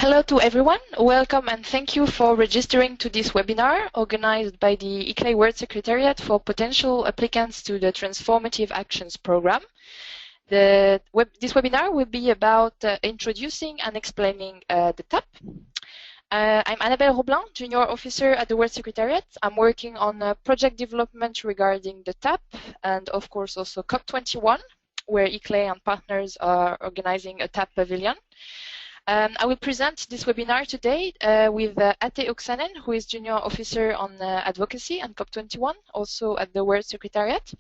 Hello to everyone. Welcome and thank you for registering to this webinar organized by the ICLEI World Secretariat for potential applicants to the Transformative Actions Program. This webinar will be about introducing and explaining the TAP. I'm Annabelle Roblin, Junior Officer at the World Secretariat. I'm working on project development regarding the TAP and of course also COP21, where ICLEI and partners are organizing a TAP pavilion. I will present this webinar today with Atte Oksanen, who is Junior Officer on Advocacy and COP21, also at the World Secretariat.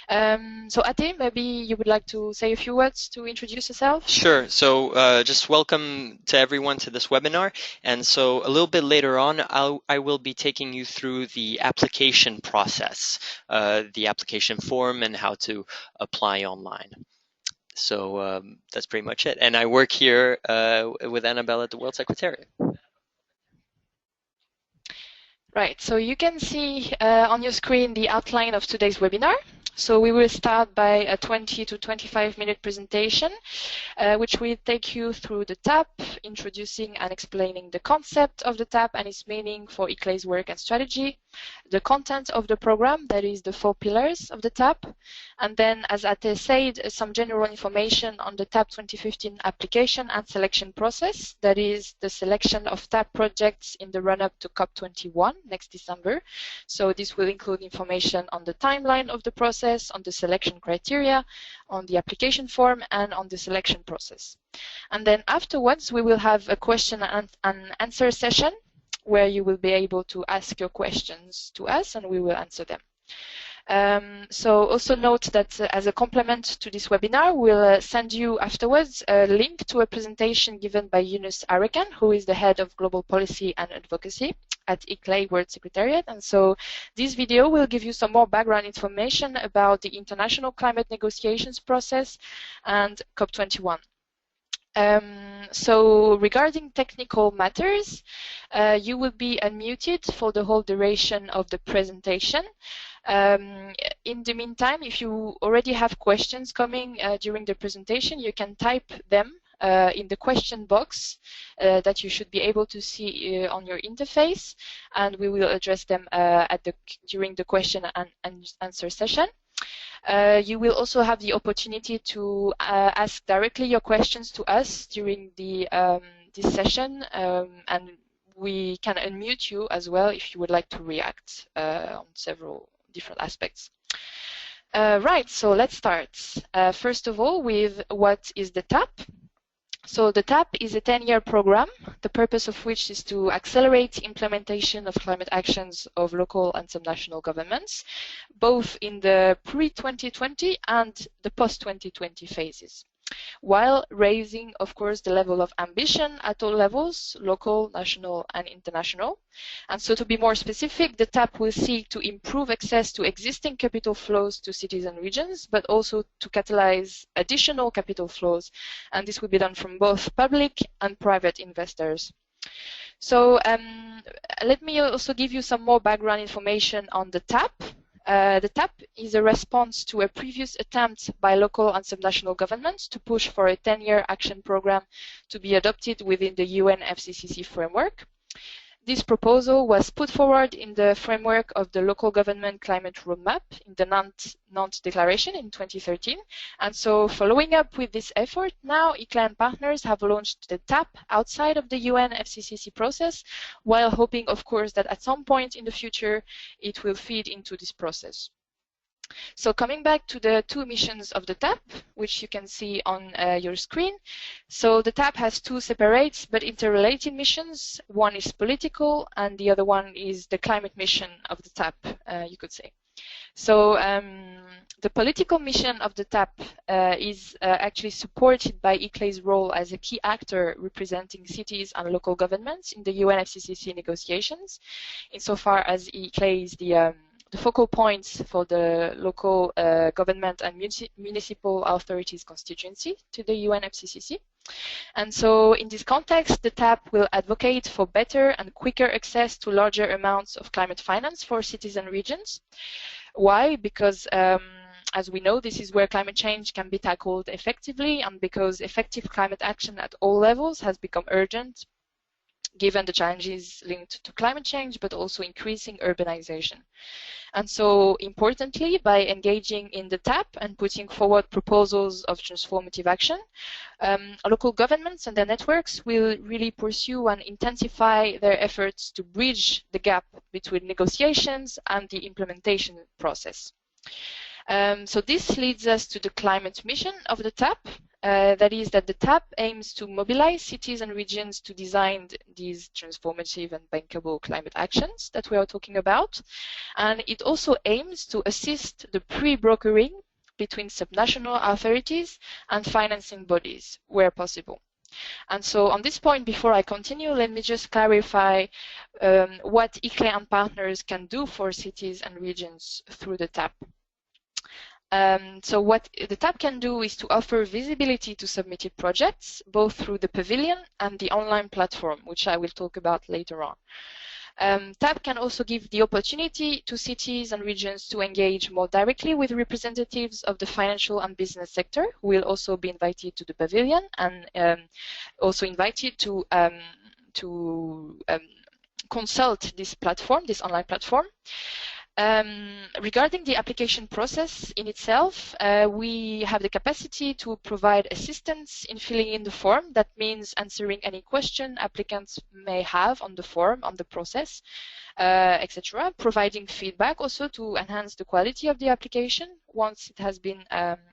So Atte, maybe you would like to say a few words to introduce yourself? Sure. So just welcome to everyone to this webinar. And so a little bit later on, I will be taking you through the application process, the application form and how to apply online. So that's pretty much it. And I work here with Annabelle at the World Secretariat. Right, so you can see on your screen the outline of today's webinar. So we will start by a 20 to 25-minute presentation, which will take you through the TAP, introducing and explaining the concept of the TAP and its meaning for ICLEI's work and strategy, the content of the program, that is the 4 pillars of the TAP, and then, as Atte said, some general information on the TAP 2015 application and selection process, that is the selection of TAP projects in the run-up to COP21 next December. So this will include information on the timeline of the process, on the selection criteria, on the application form, and on the selection process. And then afterwards, we will have a question and answer session where you will be able to ask your questions to us and we will answer them. So also note that as a complement to this webinar, we'll send you afterwards a link to a presentation given by Yunus Arakan, who is the head of global policy and advocacy at ICLEI World Secretariat. And so this video will give you some more background information about the international climate negotiations process and COP21. So regarding technical matters, you will be unmuted for the whole duration of the presentation. In the meantime, if you already have questions coming during the presentation, you can type them in the question box that you should be able to see on your interface, and we will address them during the question and answer session. You will also have the opportunity to ask directly your questions to us during this session, and we can unmute you as well if you would like to react on several different aspects. Right, so let's start. First of all, with what is the TAP? So the TAP is a 10-year program, the purpose of which is to accelerate implementation of climate actions of local and subnational governments, both in the pre-2020 and the post-2020 phases, while raising, of course, the level of ambition at all levels, local, national, and international. And so to be more specific, the TAP will seek to improve access to existing capital flows to cities and regions, but also to catalyze additional capital flows. And this will be done from both public and private investors. So let me also give you some more background information on the TAP. The TAP is a response to a previous attempt by local and subnational governments to push for a 10-year action program to be adopted within the UN FCCC framework. This proposal was put forward in the framework of the Local Government Climate Roadmap in the Nantes Declaration in 2013. And so following up with this effort, now ICLEI and partners have launched the TAP outside of the UN FCCC process, while hoping, of course, that at some point in the future, it will feed into this process. So coming back to the 2 missions of the TAP, which you can see on your screen. So the TAP has 2 separate but interrelated missions. One is political and the other one is the climate mission of the TAP, you could say. So the political mission of the TAP is actually supported by ICLEI's role as a key actor representing cities and local governments in the UN FCCC negotiations, insofar as ICLEI is the focal points for the local government and municipal authorities constituency to the UN FCCC. And so in this context, the TAP will advocate for better and quicker access to larger amounts of climate finance for cities and regions. Why? Because as we know, this is where climate change can be tackled effectively, and because effective climate action at all levels has become urgent given the challenges linked to climate change, but also increasing urbanization. And so importantly, by engaging in the TAP and putting forward proposals of transformative action, local governments and their networks will really pursue and intensify their efforts to bridge the gap between negotiations and the implementation process. So this leads us to the climate mission of the TAP. That is that the TAP aims to mobilize cities and regions to design these transformative and bankable climate actions that we are talking about. And it also aims to assist the pre-brokering between subnational authorities and financing bodies where possible. And so on this point, before I continue, let me just clarify what ICLEI and partners can do for cities and regions through the TAP. So what the TAP can do is to offer visibility to submitted projects, both through the pavilion and the online platform, which I will talk about later on. TAP can also give the opportunity to cities and regions to engage more directly with representatives of the financial and business sector, who will also be invited to the pavilion and also invited to consult this platform, this online platform. Regarding the application process in itself, we have the capacity to provide assistance in filling in the form. That means answering any question applicants may have on the form, on the process, etc. Providing feedback also to enhance the quality of the application once it has been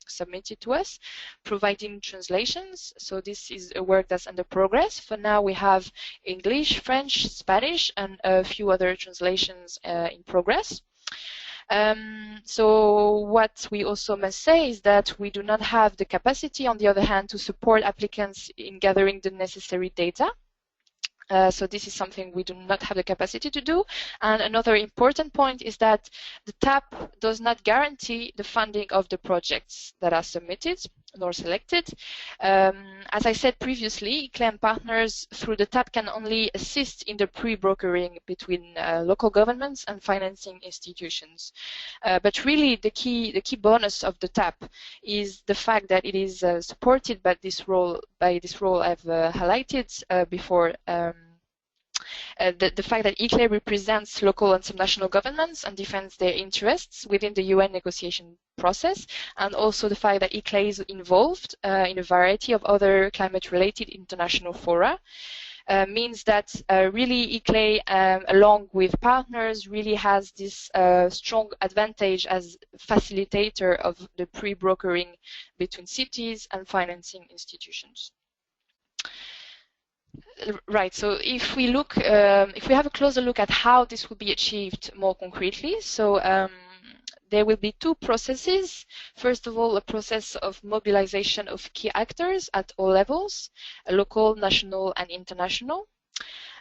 submitted to us. Providing translations. So this is a work that's under progress. For now, we have English, French, Spanish, and a few other translations in progress. So what we also must say is that we do not have the capacity, on the other hand, to support applicants in gathering the necessary data. So this is something we do not have the capacity to do. And another important point is that the TAP does not guarantee the funding of the projects that are submitted nor selected. As I said previously, ICLEI and partners through the TAP can only assist in the pre-brokering between local governments and financing institutions. But really the key bonus of the TAP is the fact that it is supported by this role I've highlighted before. The fact that ICLEI represents local and subnational governments and defends their interests within the UN negotiation process, and also the fact that ICLEI is involved in a variety of other climate-related international fora, means that really ICLEI, along with partners, really has this strong advantage as facilitator of the pre-brokering between cities and financing institutions. Right, so if we look, if we have a closer look at how this will be achieved more concretely, so there will be two processes. First of all, a process of mobilization of key actors at all levels, local, national, and international.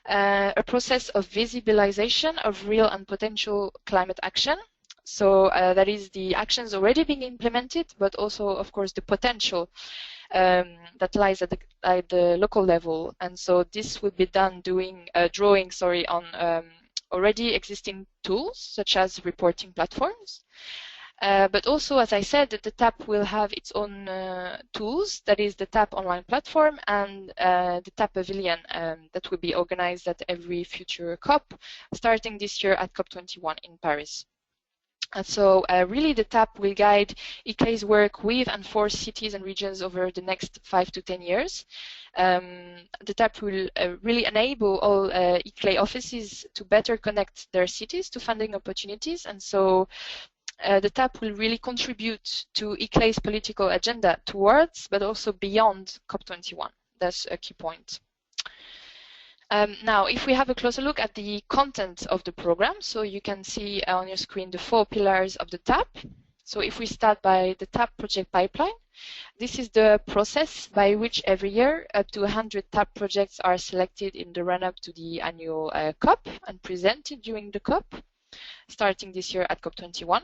A process of visibilization of real and potential climate action. So that is the actions already being implemented, but also, of course, the potential that lies at the local level. And so this will be done doing drawing on already existing tools such as reporting platforms. But also, as I said, the TAP will have its own tools, that is the TAP online platform and the TAP pavilion that will be organized at every future COP, starting this year at COP21 in Paris. And so really the TAP will guide ICLEI's work with and for cities and regions over the next 5 to 10 years. The TAP will really enable all ICLEI offices to better connect their cities to funding opportunities. And so the TAP will really contribute to ICLEI's political agenda towards, but also beyond COP21. That's a key point. Now, if we have a closer look at the content of the program, so you can see on your screen the 4 pillars of the TAP. So if we start by the TAP project pipeline, this is the process by which every year up to 100 TAP projects are selected in the run-up to the annual COP and presented during the COP, starting this year at COP21.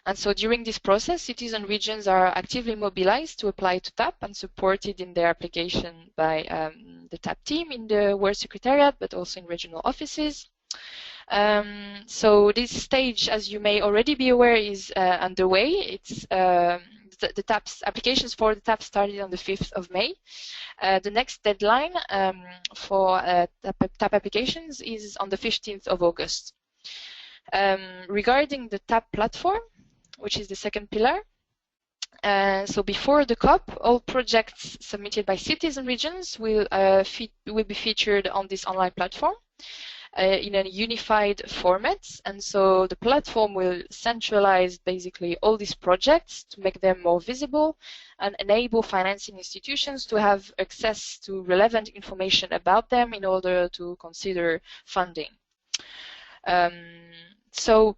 And so during this process, cities and regions are actively mobilized to apply to TAP and supported in their application by the TAP team in the World Secretariat, but also in regional offices. So this stage, as you may already be aware, is underway. It's the TAPS applications for the TAP started on the 5th of May. The next deadline for TAP applications is on the 15th of August. Regarding the TAP platform, which is the second pillar, so before the COP, all projects submitted by cities and regions will be featured on this online platform in a unified format. And so the platform will centralize basically all these projects to make them more visible and enable financing institutions to have access to relevant information about them in order to consider funding. So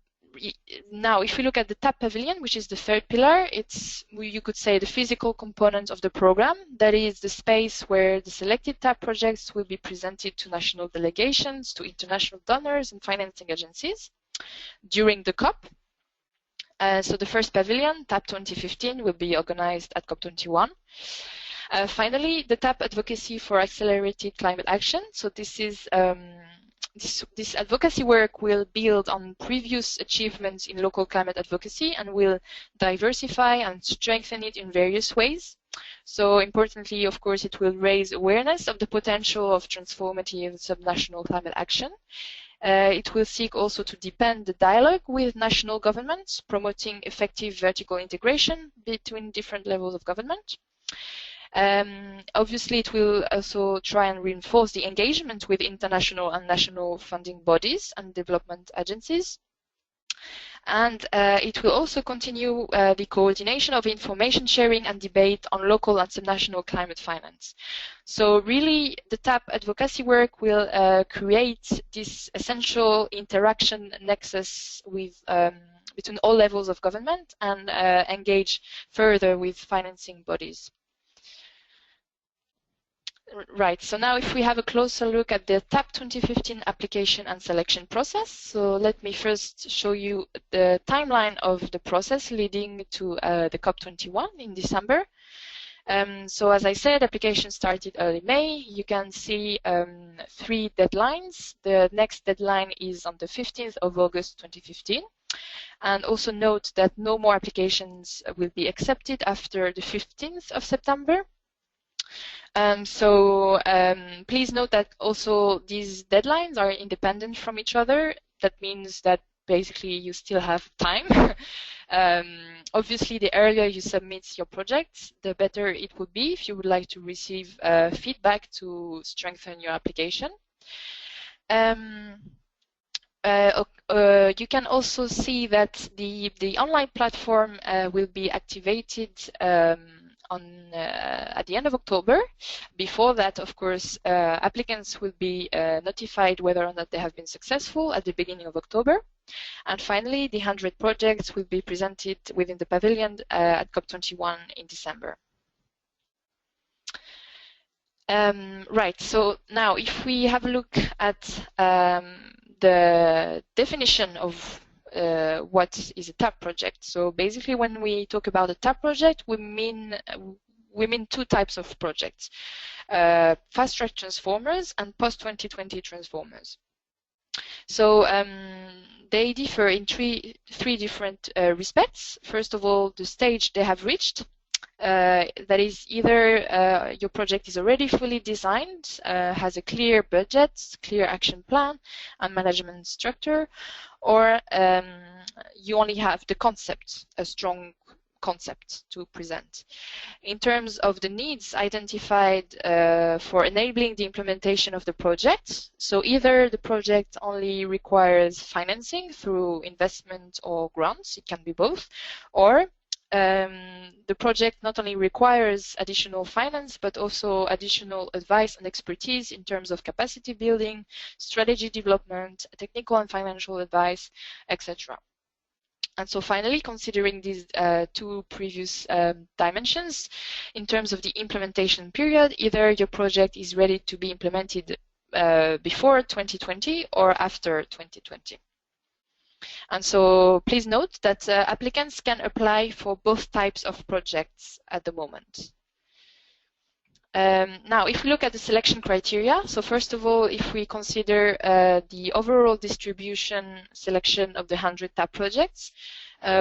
now, if we look at the TAP Pavilion, which is the third pillar, it's, you could say, the physical component of the program. That is the space where the selected TAP projects will be presented to national delegations, to international donors and financing agencies during the COP. So the first pavilion, TAP 2015, will be organized at COP21. Finally, the TAP Advocacy for Accelerated Climate Action. So this is this advocacy work will build on previous achievements in local climate advocacy and will diversify and strengthen it in various ways. So importantly, of course, it will raise awareness of the potential of transformative subnational climate action. It will seek also to deepen the dialogue with national governments, promoting effective vertical integration between different levels of government. Obviously, it will also try and reinforce the engagement with international and national funding bodies and development agencies. And it will also continue the coordination of information sharing and debate on local and subnational climate finance. So really, the TAP advocacy work will create this essential interaction nexus with between all levels of government and engage further with financing bodies. Right, so now if we have a closer look at the TAP 2015 application and selection process, so let me first show you the timeline of the process leading to the COP21 in December. So as I said, application started early May. You can see 3 deadlines. The next deadline is on the 15th of August 2015. And also note that no more applications will be accepted after the 15th of September. Please note that also these deadlines are independent from each other. That means that basically you still have time. Obviously, the earlier you submit your project, the better it would be if you would like to receive feedback to strengthen your application. You can also see that the online platform will be activated at the end of October. Before that, of course, applicants will be notified whether or not they have been successful at the beginning of October. And finally, the 100 projects will be presented within the pavilion at COP21 in December. Right, so now if we have a look at the definition of what is a TAP project. So basically, when we talk about a TAP project, we mean 2 types of projects: fast-track transformers and post-2020 transformers. So they differ in three different respects. First of all, the stage they have reached. That is either your project is already fully designed, has a clear budget, clear action plan, and management structure, or you only have the concept, a strong concept to present. In terms of the needs identified for enabling the implementation of the project, so either the project only requires financing through investment or grants, it can be both, or the project not only requires additional finance, but also additional advice and expertise in terms of capacity building, strategy development, technical and financial advice, etc. And so finally, considering these 2 previous dimensions, in terms of the implementation period, either your project is ready to be implemented before 2020 or after 2020. And so please note that applicants can apply for both types of projects at the moment. Now, if we look at the selection criteria, so first of all, if we consider the overall distribution selection of the 100 TAP projects,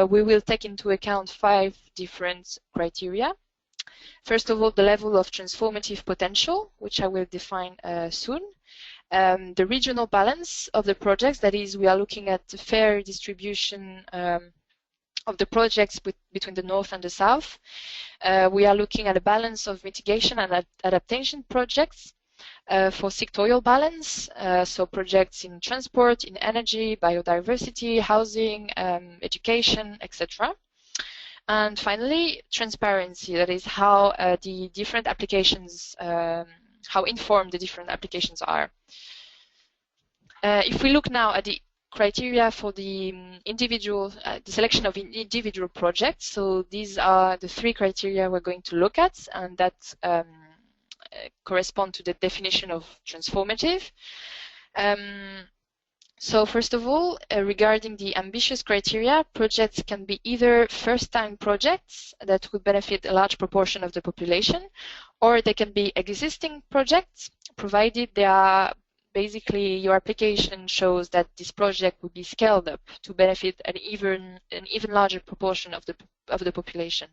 we will take into account 5 different criteria. First of all, the level of transformative potential, which I will define soon. The regional balance of the projects, that is, we are looking at the fair distribution of the projects between the north and the south. We are looking at a balance of mitigation and adaptation projects for sectorial balance, so projects in transport, in energy, biodiversity, housing, education, etc. And finally, transparency, that is how the different applications, how informed the different applications are. If we look now at the criteria for the individual, the selection of individual projects, so these are the 3 criteria we're going to look at, and that correspond to the definition of transformative. So first of all, regarding the ambitious criteria, projects can be either first-time projects that would benefit a large proportion of the population, or they can be existing projects, provided they are basically your application shows that this project would be scaled up to benefit an even larger proportion of the population.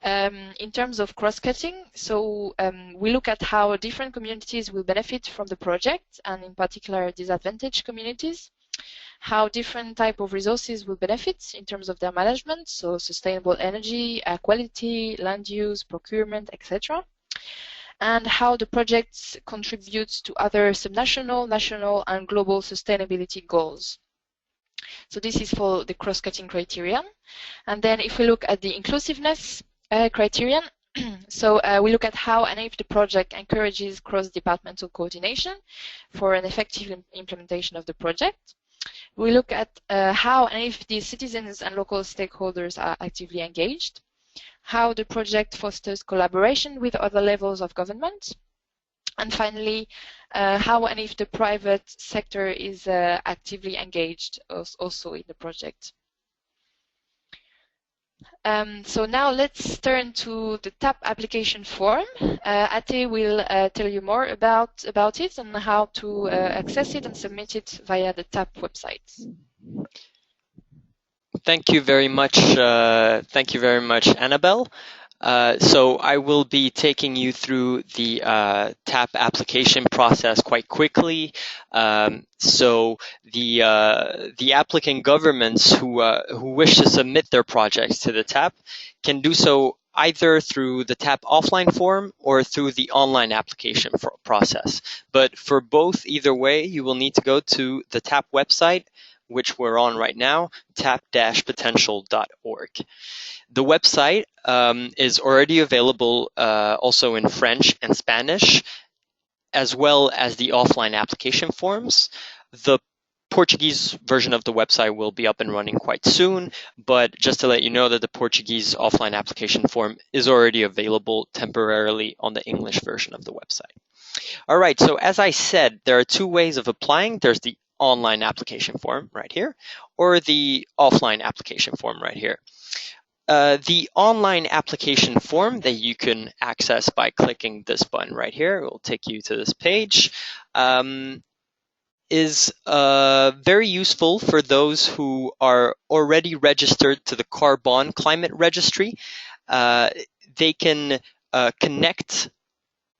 In terms of cross-cutting, so we look at how different communities will benefit from the project, and in particular disadvantaged communities, how different type of resources will benefit in terms of their management, so sustainable energy, air quality, land use, procurement, etc. And how the projects contribute to other subnational, national, and global sustainability goals. So this is for the cross-cutting criterion. And then if we look at the inclusiveness criterion, so we look at how and if the project encourages cross-departmental coordination for an effective implementation of the project. We look at how and if the citizens and local stakeholders are actively engaged, how the project fosters collaboration with other levels of government, and finally, how and if the private sector is actively engaged also in the project. So now let's turn to the TAP application form. Atte will tell you more about it and how to access it and submit it via the TAP website. Thank you very much. Thank you very much, Annabelle. So I will be taking you through the TAP application process quite quickly. So the applicant governments who wish to submit their projects to the TAP can do so either through the TAP offline form or through the online application process. But for both, either way, you will need to go to the TAP website, which we're on right now, tap-potential.org. The website is already available also in French and Spanish, as well as the offline application forms. The Portuguese version of the website will be up and running quite soon, but just to let you know that the Portuguese offline application form is already available temporarily on the English version of the website. All right, so as I said, there are 2 ways of applying. There's the online application form right here, or the offline application form right here. The online application form that you can access by clicking this button right here, it will take you to this page, is very useful for those who are already registered to the Carbon Climate Registry. They can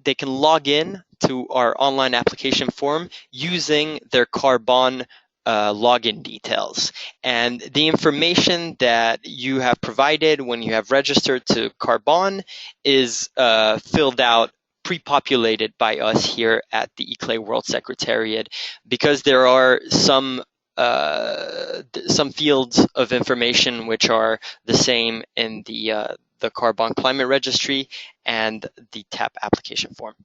they can log in to our online application form using their Carbon login details. And the information that you have provided when you have registered to Carbon is filled out, pre-populated by us here at the ICLEI World Secretariat, because there are some fields of information which are the same in the Carbon Climate Registry and the TAP application form.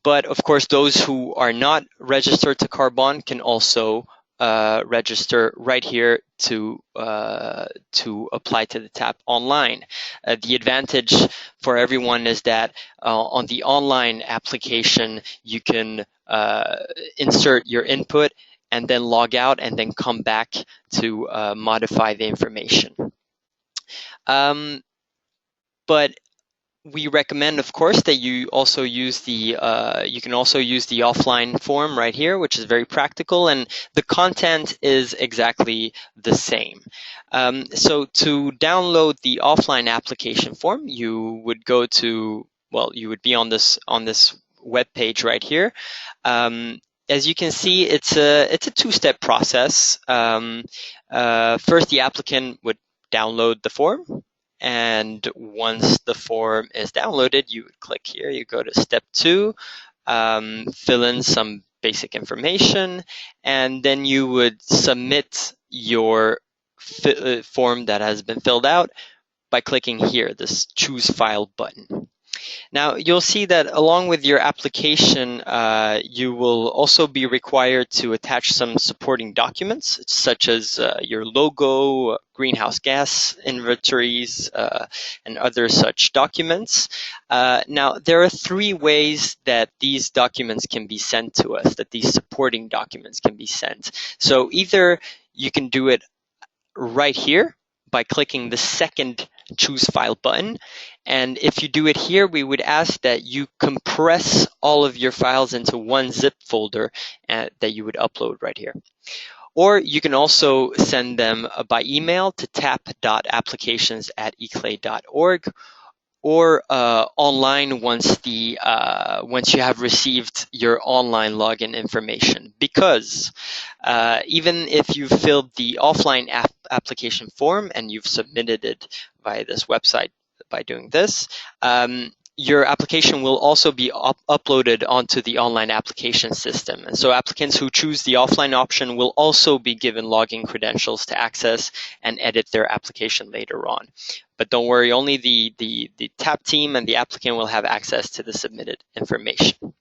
But of course, those who are not registered to Carbon can also register right here to apply to the TAP online. The advantage for everyone is that on the online application, you can insert your input and then log out and then come back to modify the information. But We recommend, of course, that you also use the you can also use the offline form right here, which is very practical, and the content is exactly the same. So to download the offline application form, you would go to, well, you would be on this web page right here. As you can see, it's a two-step process. First, the applicant would download the form. And once the form is downloaded, you would click here, you go to step 2, fill in some basic information, and then you would submit your form that has been filled out by clicking here, this choose file button. Now, you'll see that along with your application, you will also be required to attach some supporting documents, such as your logo, greenhouse gas inventories, and other such documents. Now, there are 3 ways that these documents can be sent to us, that these supporting documents can be sent. So either you can do it right here by clicking the second choose file button. And if you do it here, we would ask that you compress all of your files into one zip folder that you would upload right here. Or you can also send them by email to tap.applications@iclei.org, or online once you have received your online login information. Because even if you've filled the offline application form and you've submitted it via this website by doing this, your application will also be uploaded onto the online application system. And so applicants who choose the offline option will also be given login credentials to access and edit their application later on. But don't worry, only the TAP team and the applicant will have access to the submitted information.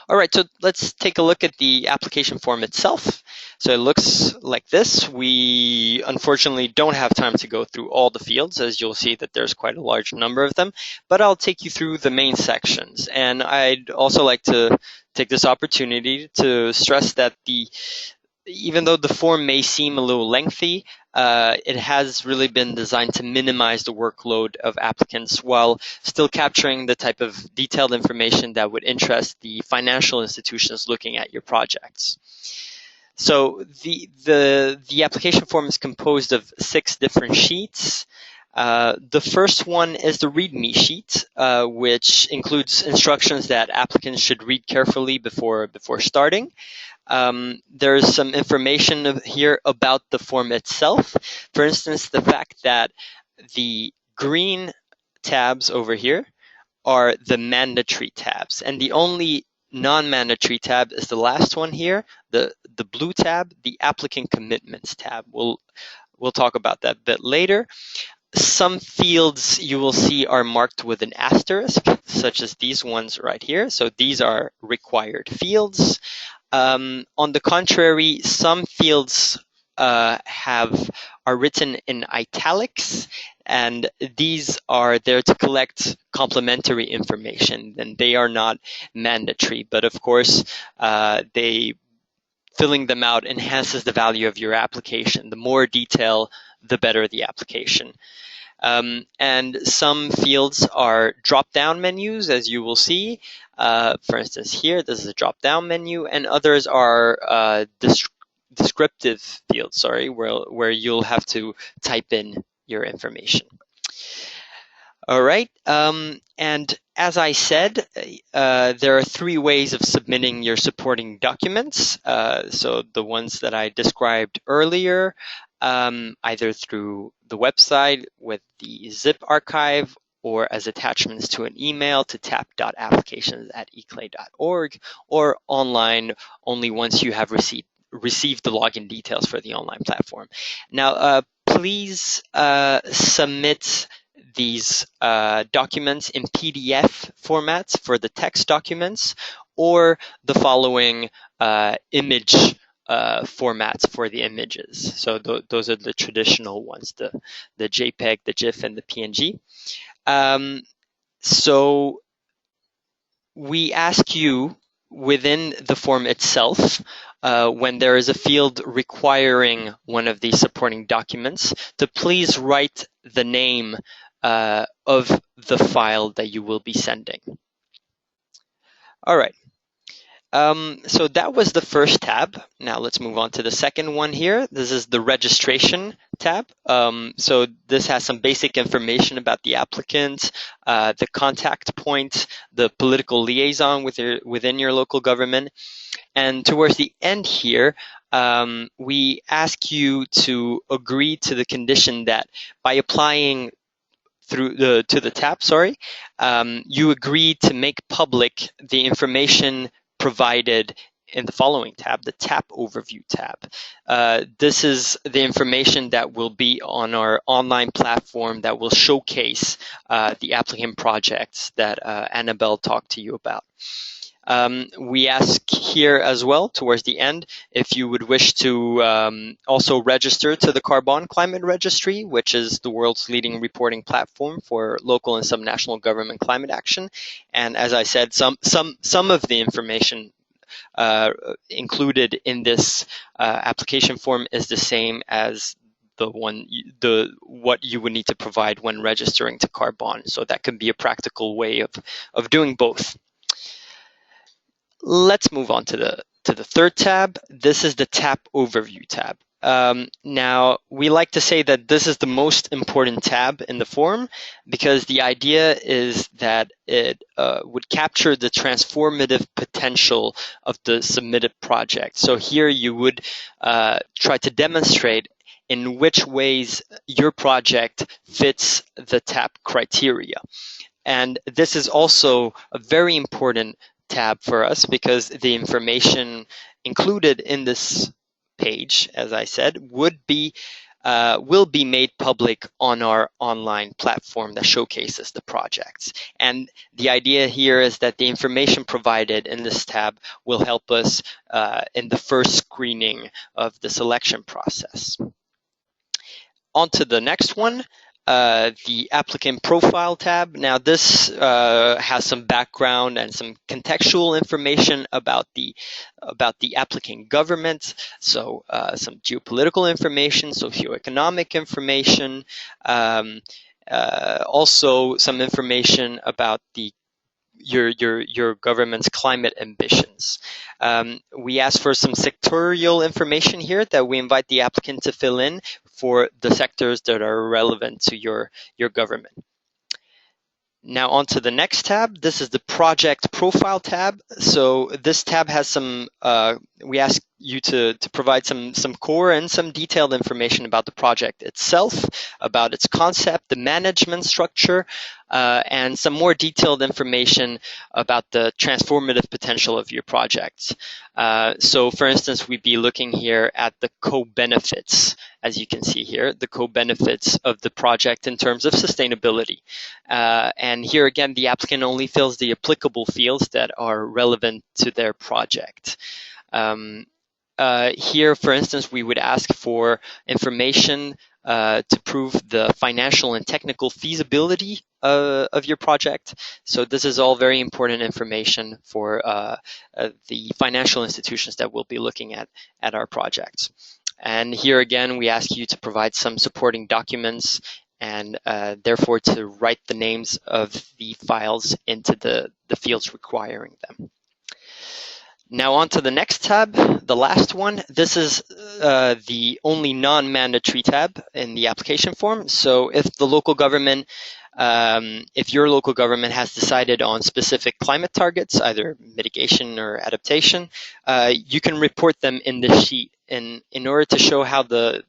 All right, so let's take a look at the application form itself. So it looks like this. We unfortunately don't have time to go through all the fields, as you'll see that there's quite a large number of them, but I'll take you through the main sections. And I'd also like to take this opportunity to stress that even though the form may seem a little lengthy, it has really been designed to minimize the workload of applicants while still capturing the type of detailed information that would interest the financial institutions looking at your projects. So the application form is composed of 6 different sheets. The first one is the README sheet, which includes instructions that applicants should read carefully before starting. There's some information here about the form itself. For instance, the fact that the green tabs over here are the mandatory tabs, and the only non-mandatory tab is the last one here, the blue tab, the applicant commitments tab. We'll talk about that a bit later. Some fields you will see are marked with an asterisk, such as these ones right here. So these are required fields. On the contrary, some fields are written in italics, and these are there to collect complementary information, and they are not mandatory. But of course, filling them out enhances the value of your application. The more detail, the better the application. And some fields are drop-down menus, as you will see. For instance, here, this is a drop-down menu, and others are descriptive fields, where you'll have to type in your information. All right, and as I said, there are 3 ways of submitting your supporting documents. So the ones that I described earlier, either through the website with the zip archive or as attachments to an email to tap.applications@iclei.org, or online only once you have received the login details for the online platform. Now, please submit these documents in PDF formats for the text documents, or the following image formats for the images. So those are the traditional ones, the JPEG, the GIF, and the PNG. So we ask you within the form itself, when there is a field requiring one of these supporting documents, to please write the name of the file that you will be sending. All right. So that was the first tab. Now let's move on to the second one here. This is the registration tab. So this has some basic information about the applicant, the contact point, the political liaison within your local government. And towards the end here, we ask you to agree to the condition that by applying to the tab, you agree to make public the information provided in the following tab, the TAP Overview tab. This is the information that will be on our online platform that will showcase the applicant projects that Annabelle talked to you about. We ask here as well, towards the end, if you would wish to also register to the Carbon Climate Registry, which is the world's leading reporting platform for local and subnational government climate action. And as I said, some of the information included in this application form is the same as what you would need to provide when registering to Carbon. So that could be a practical way of doing both. Let's move on to the third tab. This is the TAP Overview tab. Now, we like to say that this is the most important tab in the form because the idea is that it would capture the transformative potential of the submitted project. So here you would try to demonstrate in which ways your project fits the TAP criteria. And this is also a very important tab for us because the information included in this page, as I said, will be made public on our online platform that showcases the projects. And the idea here is that the information provided in this tab will help us in the first screening of the selection process. On to the next one. The applicant profile tab. Now this has some background and some contextual information about the applicant government. So some geopolitical information, socioeconomic information, also some information about your government's climate ambitions. We ask for some sectorial information here that we invite the applicant to fill in for the sectors that are relevant to your government. Now on to the next tab. This is the project profile tab. So this tab has some, we ask you to provide some core and some detailed information about the project itself, about its concept, the management structure, and some more detailed information about the transformative potential of your project. So for instance, we'd be looking here at the co-benefits, as you can see here, the co-benefits of the project in terms of sustainability. And here again, the applicant only fills the applicable fields that are relevant to their project. Here, for instance, we would ask for information to prove the financial and technical feasibility of your project. So this is all very important information for the financial institutions that will be looking at our projects. And here again, we ask you to provide some supporting documents and therefore to write the names of the files into the fields requiring them. Now on to the next tab, the last one. This is the only non-mandatory tab in the application form. So if the local government, if your local government has decided on specific climate targets, either mitigation or adaptation, you can report them in this sheet in order to show how the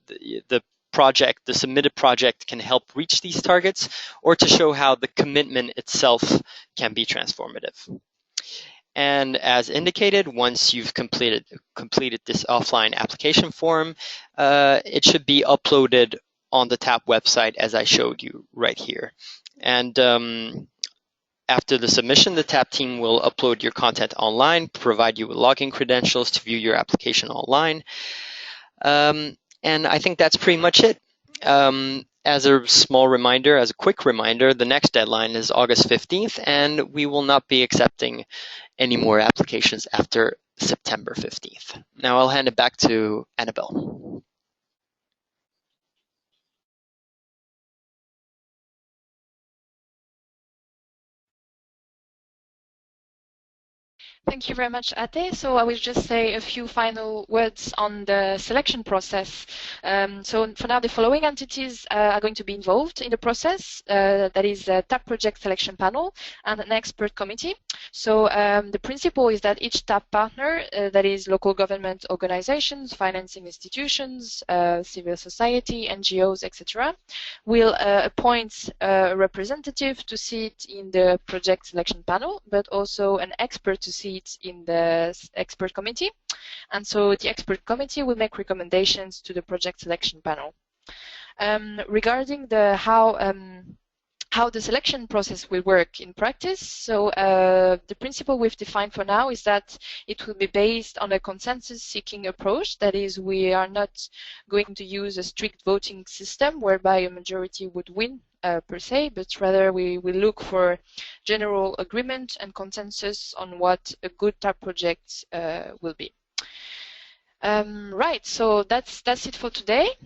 project, the submitted project, can help reach these targets, or to show how the commitment itself can be transformative. And as indicated, once you've completed this offline application form, it should be uploaded on the TAP website as I showed you right here. And after the submission, the TAP team will upload your content online, provide you with login credentials to view your application online. And I think that's pretty much it. As a small reminder, as a quick reminder, the next deadline is August 15th, and we will not be accepting any more applications after September 15th. Now I'll hand it back to Annabelle. Thank you very much, Atte. So I will just say a few final words on the selection process. So for now, the following entities are going to be involved in the process. That is a TAP project selection panel and an expert committee. So the principle is that each TAP partner, that is local government organizations, financing institutions, civil society, NGOs, etc., will appoint a representative to sit in the project selection panel, but also an expert to sit in the expert committee. And so the expert committee will make recommendations to the project selection panel. Regarding the how the selection process will work in practice. So the principle we've defined for now is that it will be based on a consensus-seeking approach. That is, we are not going to use a strict voting system whereby a majority would win per se, but rather we will look for general agreement and consensus on what a good TAP project will be. Right, so that's it for today.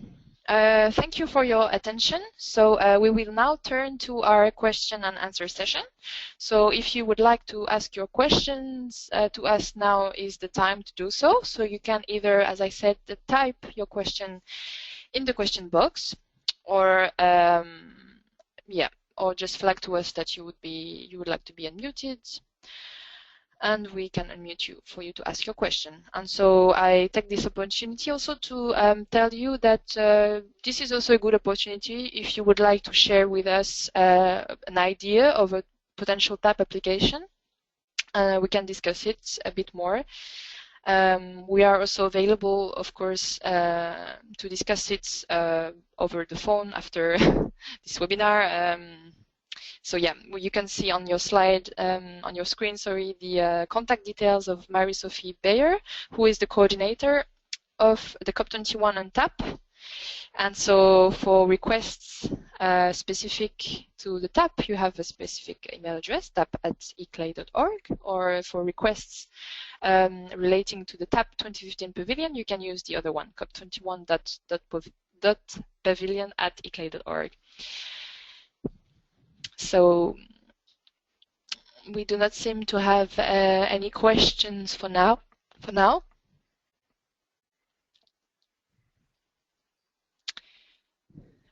Thank you for your attention. So we will now turn to our question and answer session. So if you would like to ask your questions to us, now is the time to do so. So you can either, as I said, type your question in the question box, or or just flag to us that you would like to be unmuted, and we can unmute you for you to ask your question. And so I take this opportunity also to tell you that this is also a good opportunity if you would like to share with us an idea of a potential TAP application. We can discuss it a bit more. We are also available, of course, to discuss it over the phone after this webinar. So yeah, you can see on your slide, on your screen, sorry, the contact details of Marie-Sophie Bayer, who is the coordinator of the COP21 and TAP. And so for requests specific to the TAP, you have a specific email address, tap@iclei.org, or for requests relating to the TAP 2015 Pavilion, you can use the other one, cop21.pavilion@iclei.org. So we do not seem to have any questions for now.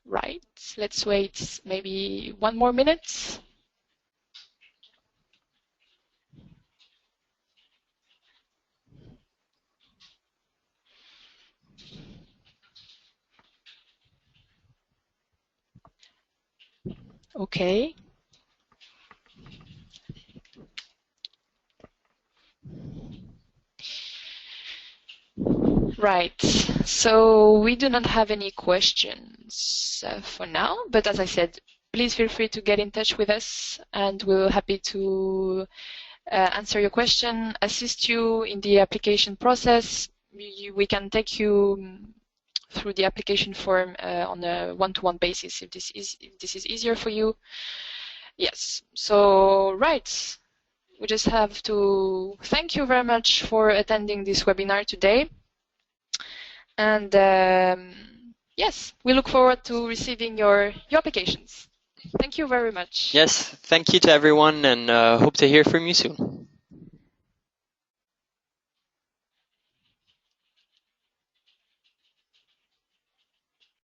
Right, let's wait maybe 1 more minute. Okay. Right, so we do not have any questions for now, but as I said, please feel free to get in touch with us, and we're happy to answer your question, assist you in the application process. We can take you through the application form on a one-to-one basis if this is easier for you. Yes, so right, we just have to thank you very much for attending this webinar today. And yes, we look forward to receiving your applications. Thank you very much. Yes, thank you to everyone, and hope to hear from you soon.